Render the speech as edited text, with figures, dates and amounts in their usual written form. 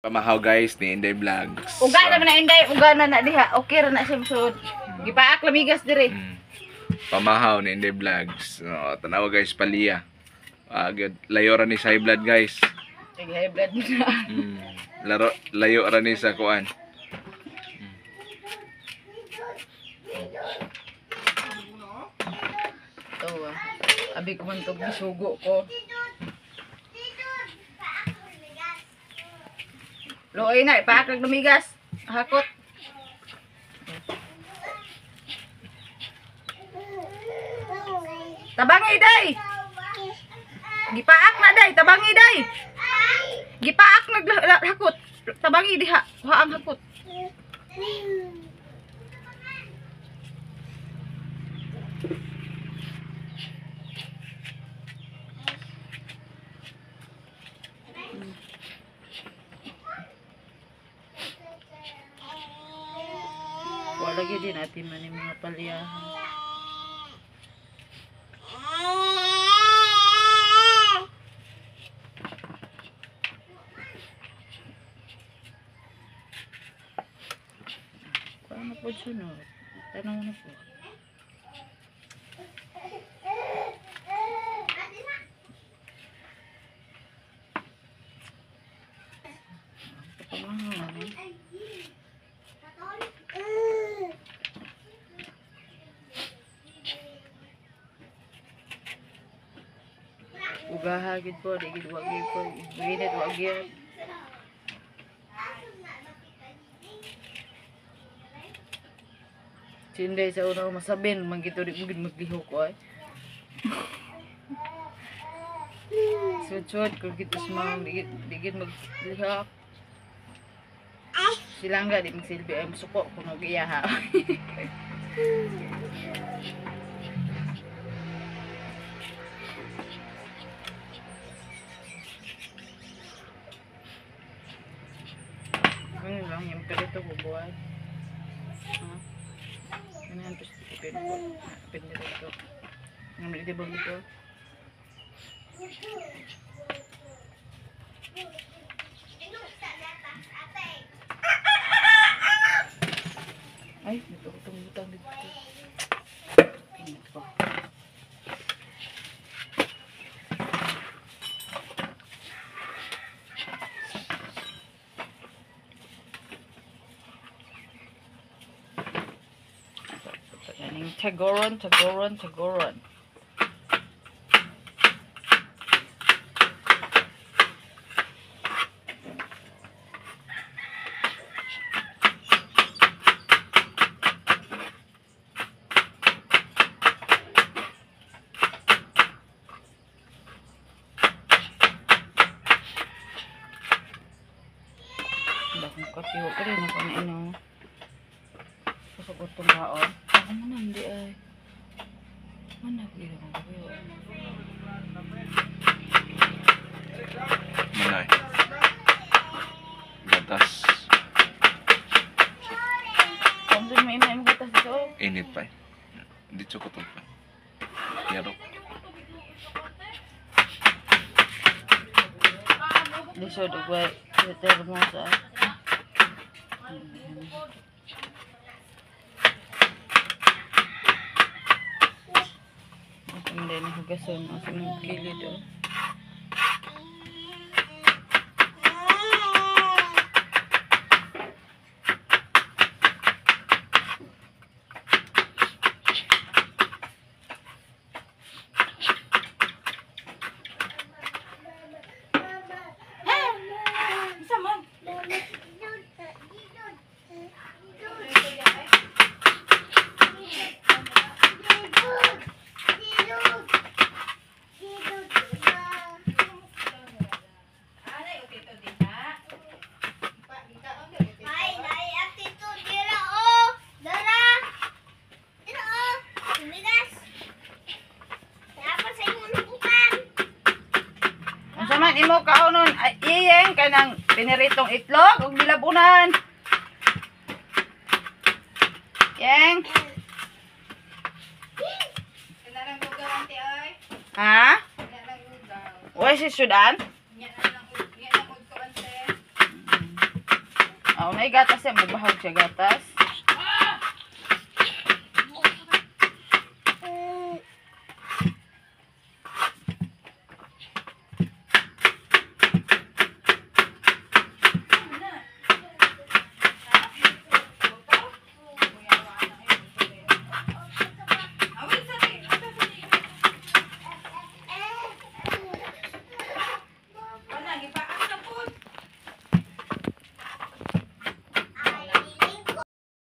Pamahaw guys ni Inday Vlogs. Uga naman na Inday, uga na diha. Okay ra na siya musud. Gipaak lamigas diri. Pamahaw ni Inday Vlogs. Tanawa guys paliya. Layo ra ni sa high blood guys. Sige, high blood na. Layo ra ni sa kuan. Tawa. Abi ko man tog gisugo ko. Loy na, ipaak lang lumigas. Hakot. Tabangi day. Gipaak na day, tabangi day. Gipaak naghakot. Tabangi diha, kuha ang hakot. Wala lagi din natin man yung mga paliyahan. Paano po sunod? Tanong na po. Ugahagid po, digid wagid po, ginit wagid. Sinday sa una masabin, magito di mugid maglihok ko ay. Sud-sud, kung kita sumang digid maglihok. Silang nga di magsilbi ay masuko kung mag-iyaha. Ano lang, yung perito ko buhay. Ano yan, tapos ipin ko. Ipin nito ito. Ang malidibang ito. Ay, ito ko tumutang dito. Pinit ko. Tagoron. Bakit katiwa ka rin ako na ino. Kasagot itong baon. Ako man hindi ay. Mana ko rin ako kayo. Manay. Gatas. Kung doon may ina yung gatas dito. Init pa eh. Dito ko pa. Yarok. Dito dugway. Termosa. Hindi na hugason mo sa mga kilid o. Saman imo kaunon iyeng kanang piniritong itlog ug nilabunan. Yeng. Kailangan lugaw ante oy. Ha? Kailangan lugaw. Oy si Sudan? Nya lang ug ko ante. Unay gatas siya, mabahog siya gatas.